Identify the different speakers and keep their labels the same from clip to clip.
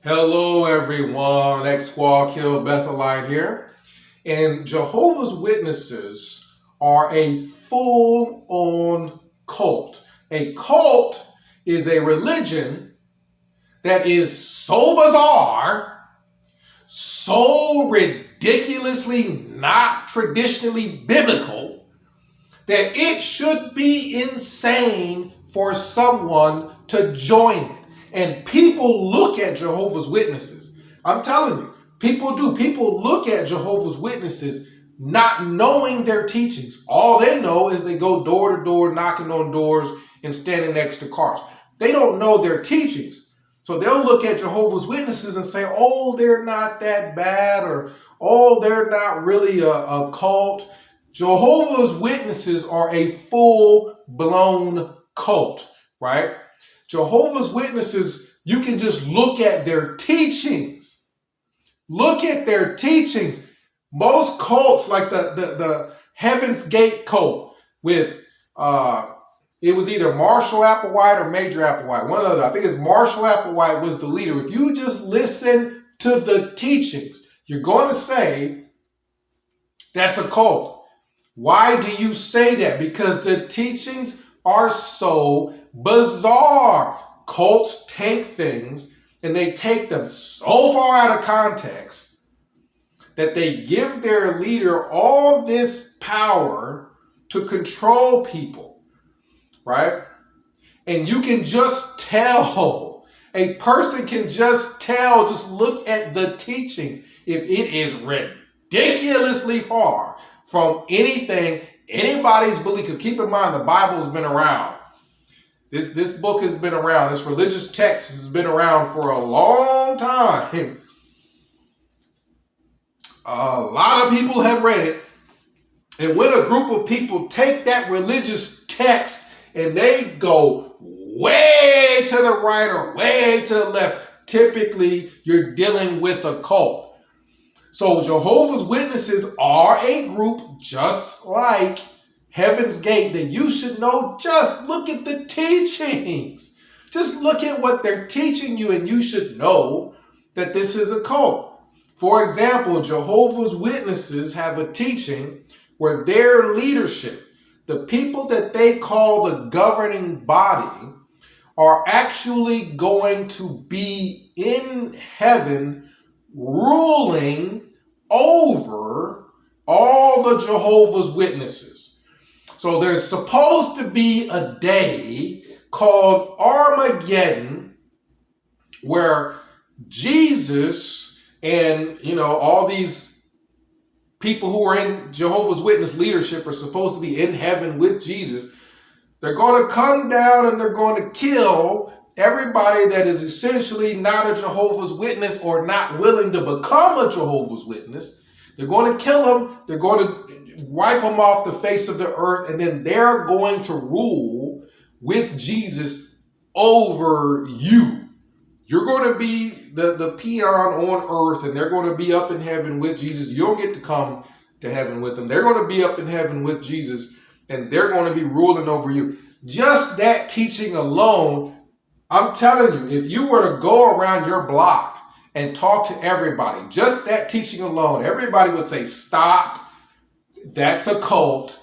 Speaker 1: Hello, everyone. X Squad Kill Bethelite here. And Jehovah's Witnesses are a full-on cult. A cult is a religion that is so bizarre, so ridiculously not traditionally biblical, that it should be insane for someone to join it. And people look at Jehovah's Witnesses. I'm telling you, people do. People look at Jehovah's Witnesses not knowing their teachings. All they know is they go door to door, knocking on doors and standing next to cars. They don't know their teachings. So they'll look at Jehovah's Witnesses and say, oh, they're not that bad, or oh, they're not really a cult. Jehovah's Witnesses are a full-blown cult, right? Jehovah's Witnesses, you can just look at their teachings. Look at their teachings. Most cults, like the Heaven's Gate cult with, it was either Marshall Applewhite or Major Applewhite. One of the other. I think it's Marshall Applewhite was the leader. If you just listen to the teachings, you're going to say that's a cult. Why do you say that? Because the teachings are so bizarre. Cults take things and they take them so far out of context that they give their leader all this power to control people, right? And you can just tell, a person can just tell, just look at the teachings, if it is ridiculously far from anything anybody's belief. Because keep in mind, the Bible's been around. This book has been around. This religious text has been around for a long time. A lot of people have read it. And when a group of people take that religious text and they go way to the right or way to the left, typically you're dealing with a cult. So Jehovah's Witnesses are a group just like Heaven's Gate that you should know. Just look at the teachings. Just look at what they're teaching you and you should know that this is a cult. For example, Jehovah's Witnesses have a teaching where their leadership, the people that they call the governing body, are actually going to be in heaven ruling over all the Jehovah's Witnesses. So there's supposed to be a day called Armageddon where Jesus and, all these people who are in Jehovah's Witness leadership are supposed to be in heaven with Jesus. They're going to come down and they're going to kill everybody that is essentially not a Jehovah's Witness or not willing to become a Jehovah's Witness. They're going to kill them. They're going to wipe them off the face of the earth, and then they're going to rule with Jesus over you. You're going to be the peon on earth, and they're going to be up in heaven with Jesus. You don't get to come to heaven with them. They're going to be up in heaven with Jesus, and they're going to be ruling over you. Just that teaching alone, I'm telling you, if you were to go around your block and talk to everybody, just that teaching alone, everybody would say, stop. That's a cult.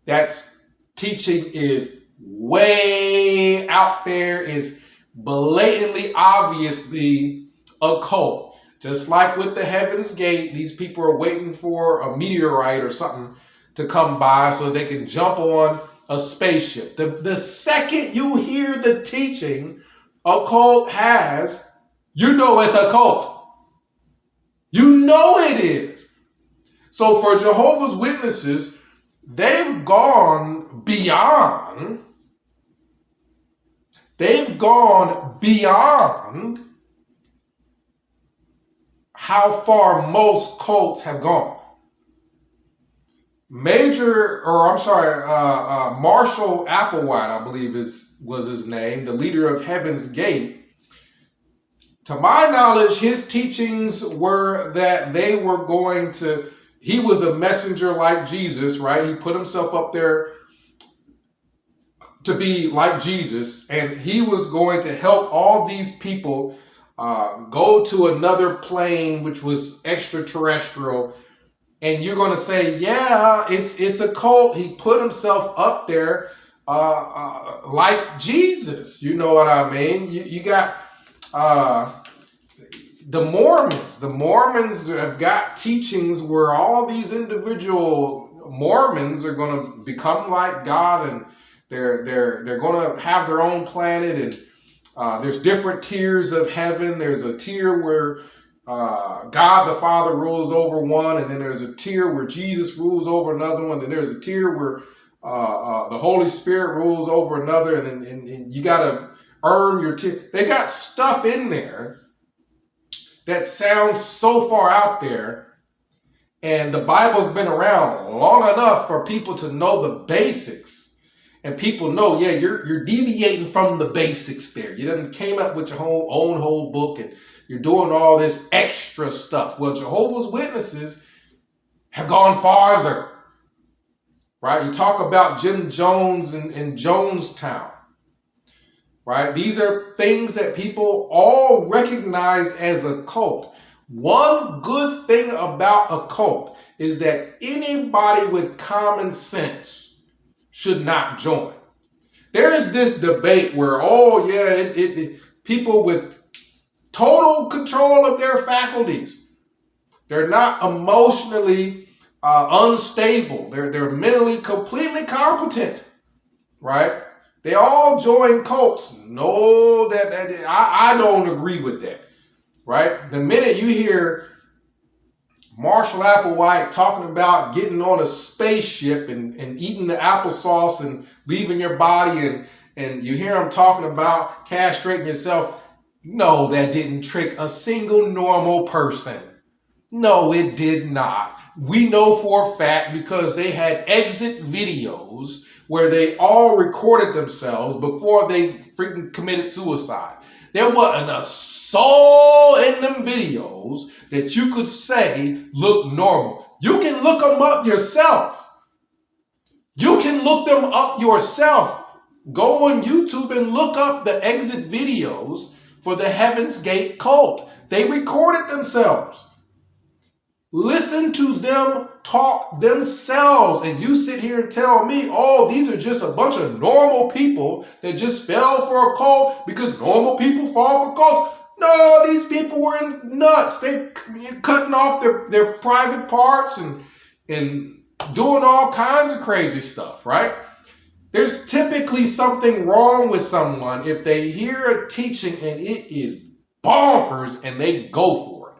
Speaker 1: That's teaching is way out there, is blatantly, obviously a cult. Just like with the Heaven's Gate, these people are waiting for a meteorite or something to come by so they can jump on a spaceship. The second you hear the teaching a cult has, you know it's a cult. You know it is. So for Jehovah's Witnesses, they've gone beyond how far most cults have gone. Marshall Applewhite, I believe was his name, the leader of Heaven's Gate. To my knowledge, his teachings were that he was a messenger like Jesus, right? He put himself up there to be like Jesus, and he was going to help all these people go to another plane, which was extraterrestrial, and you're going to say, yeah, it's a cult. He put himself up there like Jesus. You know what I mean? You got the Mormons. The Mormons have got teachings where all these individual Mormons are going to become like God, and they're going to have their own planet, and there's different tiers of heaven. There's a tier where God the Father rules over one, and then there's a tier where Jesus rules over another one, and there's a tier where the Holy Spirit rules over another, and you got to earn your tier. They got stuff in there that sounds so far out there, and the Bible's been around long enough for people to know the basics, and people know, yeah, you're deviating from the basics there. You done came up with your own whole book, and you're doing all this extra stuff. Well, Jehovah's Witnesses have gone farther, right? You talk about Jim Jones in Jonestown, right? These are things that people all recognize as a cult. One good thing about a cult is that anybody with common sense should not join. There is this debate where, oh yeah, people with total control of their faculties. They're not emotionally unstable. They're mentally completely competent, right? They all join cults. No, I don't agree with that, right? The minute you hear Marshall Applewhite talking about getting on a spaceship and eating the applesauce and leaving your body, and you hear him talking about castrating yourself, no, that didn't trick a single normal person. No, it did not. We know for a fact because they had exit videos where they all recorded themselves before they freaking committed suicide. There wasn't a soul in them videos that you could say look normal. You can look them up yourself. You can look them up yourself. Go on YouTube and look up the exit videos for the Heaven's Gate cult. They recorded themselves. Listen to them talk themselves, and you sit here and tell me, oh, these are just a bunch of normal people that just fell for a cult because normal people fall for cults. No, these people were nuts. They cutting off their private parts and doing all kinds of crazy stuff, right? There's typically something wrong with someone if they hear a teaching and it is bonkers and they go for it.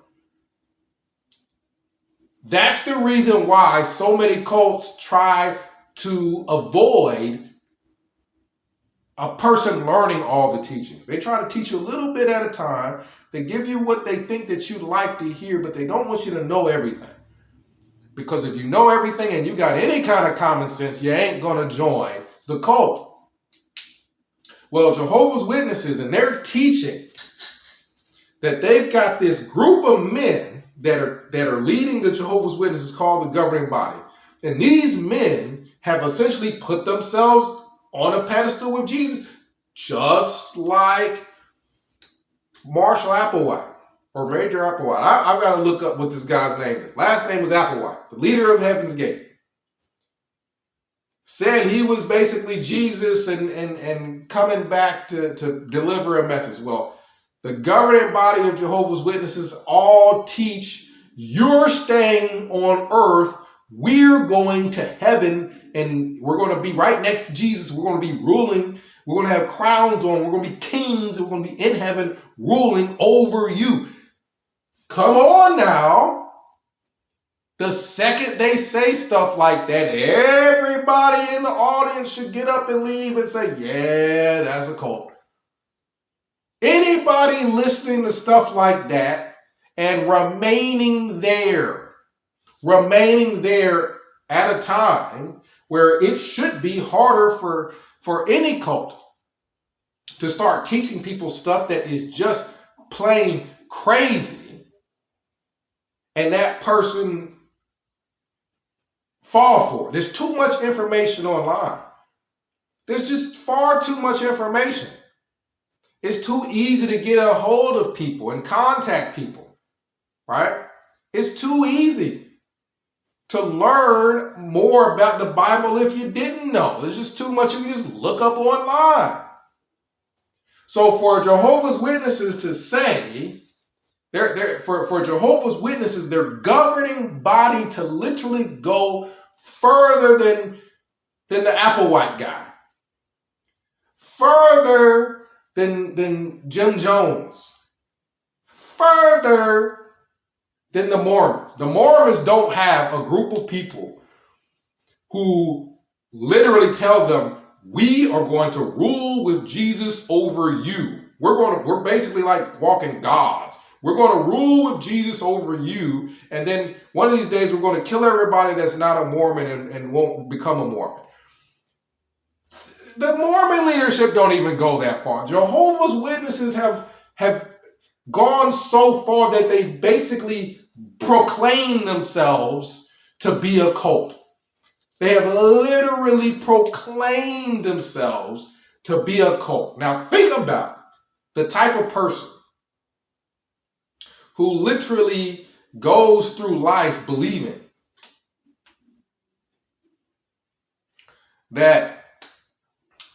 Speaker 1: That's the reason why so many cults try to avoid a person learning all the teachings. They try to teach you a little bit at a time. They give you what they think that you'd like to hear, but they don't want you to know everything. Because if you know everything and you got any kind of common sense, you ain't going to join the cult. Well, Jehovah's Witnesses, and they're teaching that they've got this group of men that are leading the Jehovah's Witnesses called the governing body. And these men have essentially put themselves on a pedestal with Jesus, just like Marshall Applewhite or Major Applewhite. I've got to look up what this guy's name is. Last name was Applewhite, the leader of Heaven's Gate. Said he was basically Jesus and coming back to deliver a message. Well, the governing body of Jehovah's Witnesses all teach you're staying on earth, we're going to heaven, and we're going to be right next to Jesus. We're going to be ruling. We're going to have crowns on. We're going to be kings. And we're going to be in heaven ruling over you. Come on now. The second they say stuff like that, everybody in the audience should get up and leave and say, yeah, that's a cult. Anybody listening to stuff like that and remaining there at a time where it should be harder for any cult to start teaching people stuff that is just plain crazy, and that person fall for it. There's too much information online. There's just far too much information. It's too easy to get a hold of people and contact people, right? It's too easy to learn more about the Bible if you didn't know. There's just too much you can just look up online. So for Jehovah's Witnesses to say, for Jehovah's Witnesses, their governing body to literally go further than the Applewhite guy, further than Jim Jones, further than the Mormons. The Mormons don't have a group of people who literally tell them, we are going to rule with Jesus over you. We're basically like walking gods. We're going to rule with Jesus over you. And then one of these days, we're going to kill everybody that's not a Mormon and won't become a Mormon. The Mormon leadership don't even go that far. Jehovah's Witnesses have gone so far that they basically proclaim themselves to be a cult. They have literally proclaimed themselves to be a cult. Now think about the type of person who literally goes through life believing that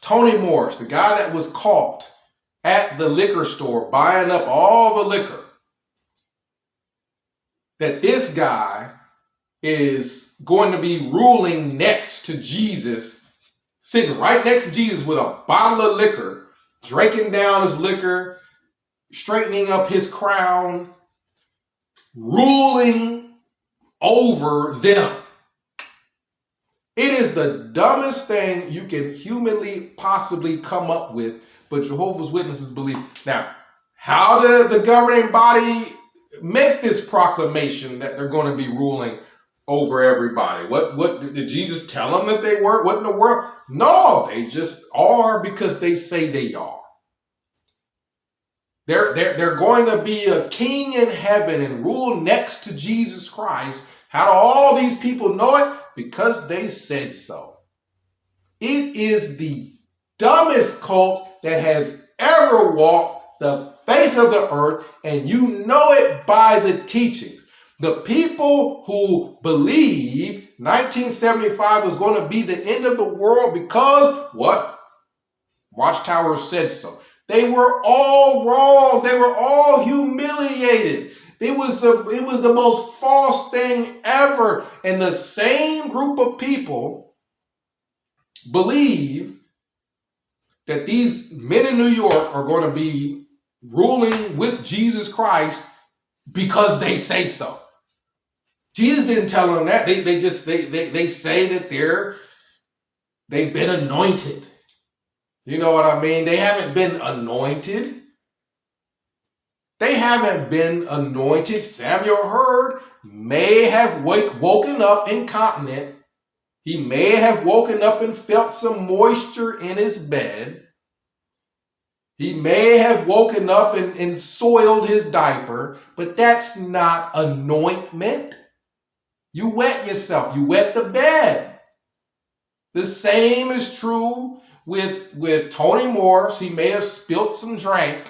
Speaker 1: Tony Morris, the guy that was caught at the liquor store buying up all the liquor, that this guy is going to be ruling next to Jesus, sitting right next to Jesus with a bottle of liquor, drinking down his liquor, straightening up his crown, ruling over them. It is the dumbest thing you can humanly possibly come up with, but Jehovah's Witnesses believe. Now, how did the governing body make this proclamation that they're going to be ruling over everybody? What did Jesus tell them that they were? What in the world? No, they just are because they say they are. They're going to be a king in heaven and rule next to Jesus Christ. How do all these people know it? Because they said so. It is the dumbest cult that has ever walked the face of the earth, and you know it by the teachings. The people who believe 1975 was going to be the end of the world because what? Watchtower said so. They were all wrong. They were all humiliated. It was the most false thing ever. And the same group of people believe that these men in New York are going to be ruling with Jesus Christ because they say so. Jesus didn't tell them that. They say that they've been anointed. You know what I mean? They haven't been anointed. They haven't been anointed. Samuel Hurd may have woken up incontinent. He may have woken up and felt some moisture in his bed. He may have woken up and soiled his diaper, but that's not anointment. You wet yourself. You wet the bed. The same is true with Tony Morris. He may have spilt some drink.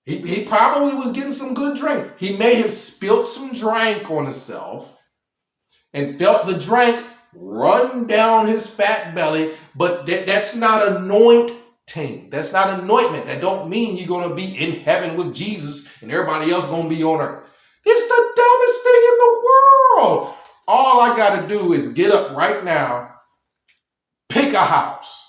Speaker 1: He probably was getting some good drink. He may have spilt some drink on himself and felt the drink run down his fat belly, but that's not anointing. That's not anointment. That don't mean you're going to be in heaven with Jesus and everybody else going to be on earth. It's the dumbest thing in the world. All I got to do is get up right now, pick a house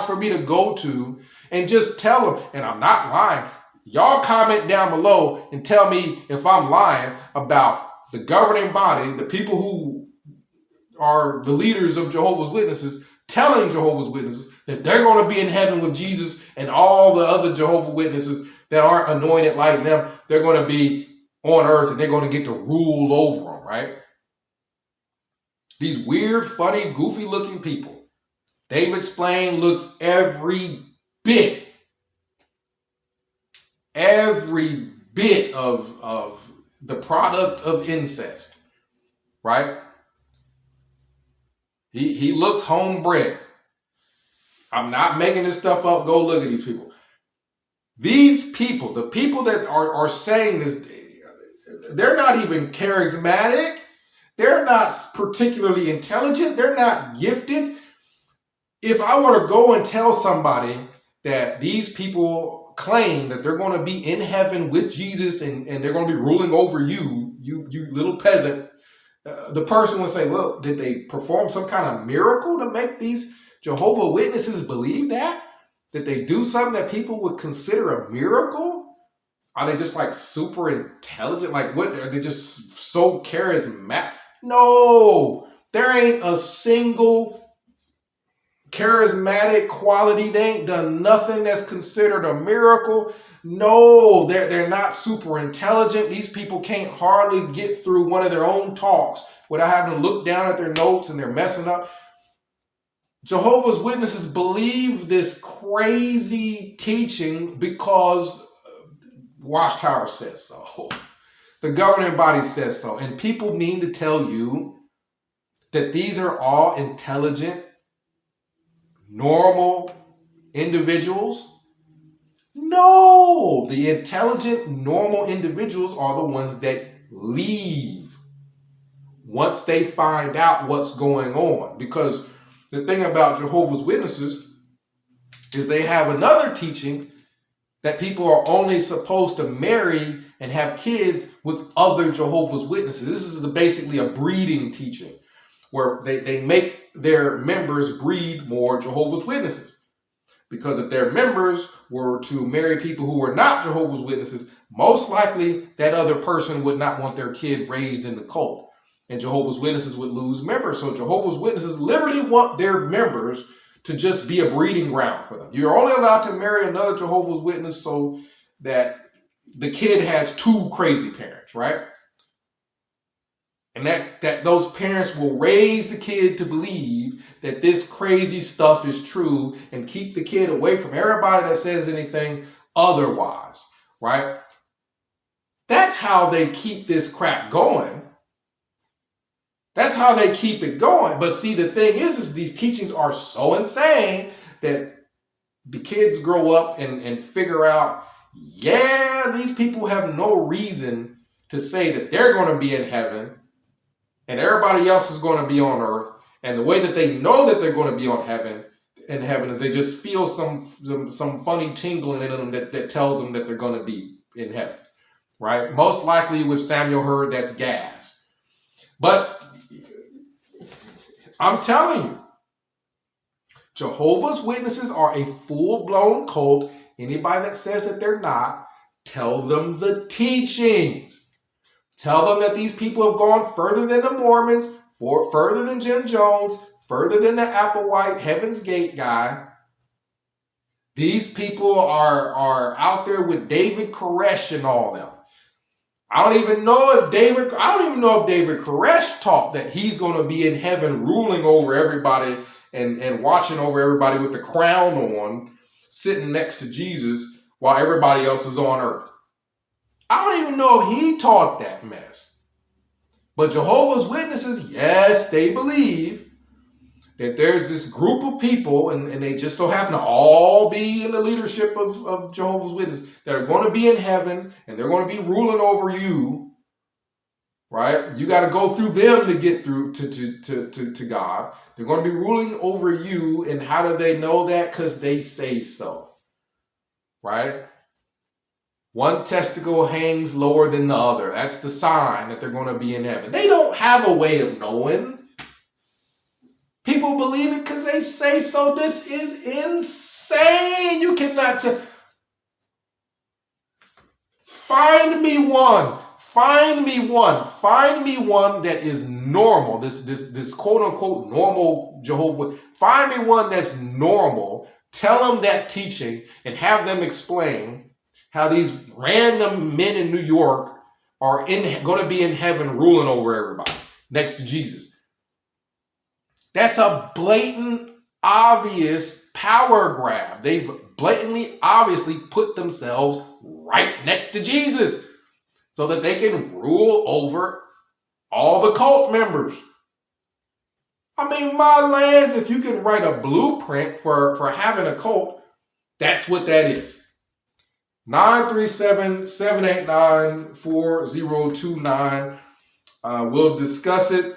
Speaker 1: for me to go to, and just tell them, and I'm not lying. Y'all comment down below and tell me if I'm lying about the governing body, the people who are the leaders of Jehovah's Witnesses, telling Jehovah's Witnesses that they're going to be in heaven with Jesus, and all the other Jehovah's Witnesses that aren't anointed like them, they're going to be on earth and they're going to get to rule over them, right? These weird, funny, goofy looking people. David Splain looks every bit of the product of incest, right? He looks homebred. I'm not making this stuff up. Go look at these people. These people, the people that are saying this, they're not even charismatic. They're not particularly intelligent. They're not gifted. If I were to go and tell somebody that these people claim that they're going to be in heaven with Jesus and they're going to be ruling over you little peasant, the person would say, well, did they perform some kind of miracle to make these Jehovah Witnesses believe that? Did they do something that people would consider a miracle? Are they just like super intelligent? Like what? Are they just so charismatic? No, there ain't a single charismatic quality. They ain't done nothing that's considered a miracle. No, they're not super intelligent. These people can't hardly get through one of their own talks without having to look down at their notes and they're messing up. Jehovah's Witnesses believe this crazy teaching because Watchtower says so. The governing body says so. And people mean to tell you that these are all intelligent, normal individuals. No, the intelligent, normal individuals are the ones that leave once they find out what's going on. Because the thing about Jehovah's Witnesses is they have another teaching that people are only supposed to marry and have kids with other Jehovah's Witnesses. This is basically a breeding teaching where they make their members breed more Jehovah's Witnesses. Because if their members were to marry people who were not Jehovah's Witnesses, most likely that other person would not want their kid raised in the cult. And Jehovah's Witnesses would lose members. So Jehovah's Witnesses literally want their members to just be a breeding ground for them. You're only allowed to marry another Jehovah's Witness so that the kid has two crazy parents, right? And that those parents will raise the kid to believe that this crazy stuff is true and keep the kid away from everybody that says anything otherwise, right? That's how they keep this crap going. That's how they keep it going. But see, the thing is these teachings are so insane that the kids grow up and figure out, yeah, these people have no reason to say that they're going to be in heaven and everybody else is going to be on earth. And the way that they know that they're going to be in heaven is they just feel some funny tingling in them that tells them that they're going to be in heaven, right? Most likely with Samuel Hurd, that's gas. But I'm telling you, Jehovah's Witnesses are a full-blown cult. Anybody that says that they're not, tell them the teachings. Tell them that these people have gone further than the Mormons, further than Jim Jones, further than the Applewhite Heaven's Gate guy. These people are out there with David Koresh and all them. I don't even know if David Koresh taught that he's going to be in heaven ruling over everybody and watching over everybody with the crown on, sitting next to Jesus while everybody else is on earth. I don't even know if he taught that mess. But Jehovah's Witnesses, yes, they believe that there's this group of people, and they just so happen to all be in the leadership of Jehovah's Witnesses, that are going to be in heaven, and they're going to be ruling over you, right? You got to go through them to get through to God. They're going to be ruling over you, and how do they know that? Because they say so, right? One testicle hangs lower than the other. That's the sign that they're going to be in heaven. They don't have a way of knowing. People believe it because they say so. This is insane. You cannot find me one. Find me one that is normal. This quote unquote normal Jehovah. Find me one that's normal. Tell them that teaching and have them explain how these random men in New York are going to be in heaven ruling over everybody next to Jesus. That's a blatant, obvious power grab. They've blatantly, obviously put themselves right next to Jesus so that they can rule over all the cult members. I mean, my lands, if you can write a blueprint for having a cult, that's what that is. 937-789-4029. We'll discuss it.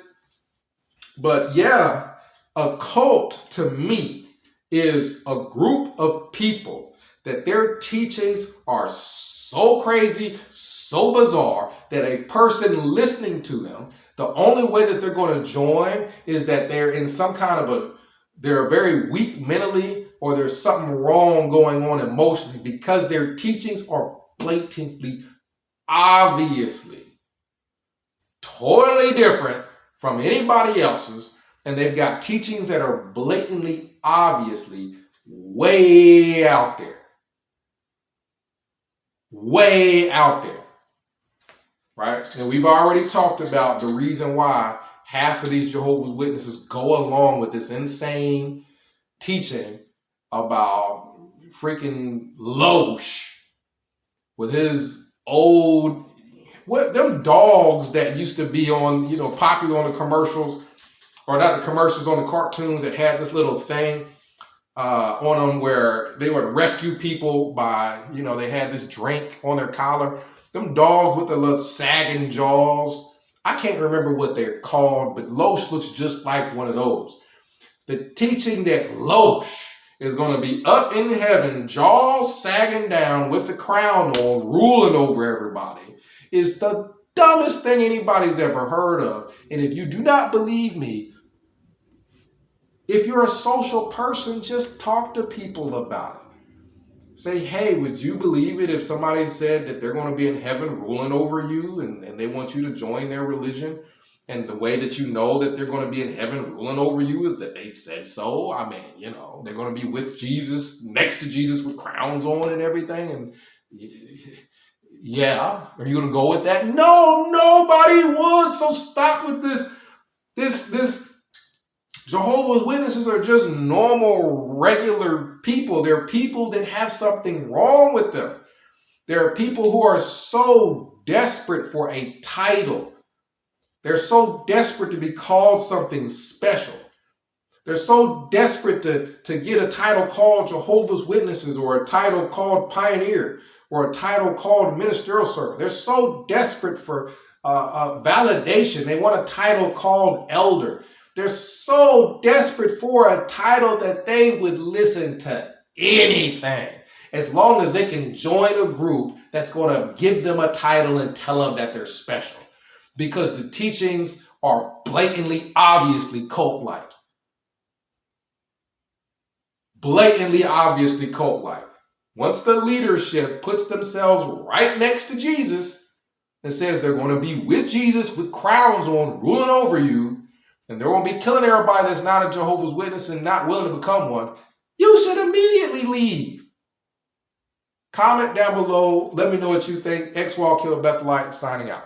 Speaker 1: But yeah, a cult to me is a group of people that their teachings are so crazy, so bizarre, that a person listening to them, the only way that they're going to join is that they're in some kind of they're very weak mentally, or there's something wrong going on emotionally, because their teachings are blatantly, obviously, totally different from anybody else's, and they've got teachings that are blatantly, obviously, way out there. Way out there. Right? And we've already talked about the reason why half of these Jehovah's Witnesses go along with this insane teaching about freaking Loesch with his old, what them dogs that used to be on, popular on the commercials, or not the commercials, on the cartoons, that had this little thing on them where they would rescue people by, they had this drink on their collar. Them dogs with the little sagging jaws. I can't remember what they're called, but Loesch looks just like one of those. The teaching that Loesch is going to be up in heaven, jaws sagging down with the crown on, ruling over everybody, is the dumbest thing anybody's ever heard of. And if you do not believe me, if you're a social person, just talk to people about it. Say, hey, would you believe it if somebody said that they're going to be in heaven ruling over you, and they want you to join their religion? And the way that you know that they're going to be in heaven ruling over you is that they said so. I mean, they're going to be with Jesus, next to Jesus with crowns on and everything. And yeah, are you going to go with that? No, nobody would. So stop with this. Jehovah's Witnesses are just normal, regular people. They're people that have something wrong with them. There are people who are so desperate for a title. They're so desperate to be called something special. They're so desperate to get a title called Jehovah's Witnesses, or a title called Pioneer, or a title called Ministerial Servant. They're so desperate for validation. They want a title called Elder. They're so desperate for a title that they would listen to anything, as long as they can join a group that's going to give them a title and tell them that they're special. Because the teachings are blatantly, obviously cult-like. Blatantly, obviously cult-like. Once the leadership puts themselves right next to Jesus and says they're going to be with Jesus with crowns on, ruling over you, and they're going to be killing everybody that's not a Jehovah's Witness and not willing to become one, you should immediately leave. Comment down below. Let me know what you think. XWall Kill Bethelite signing out.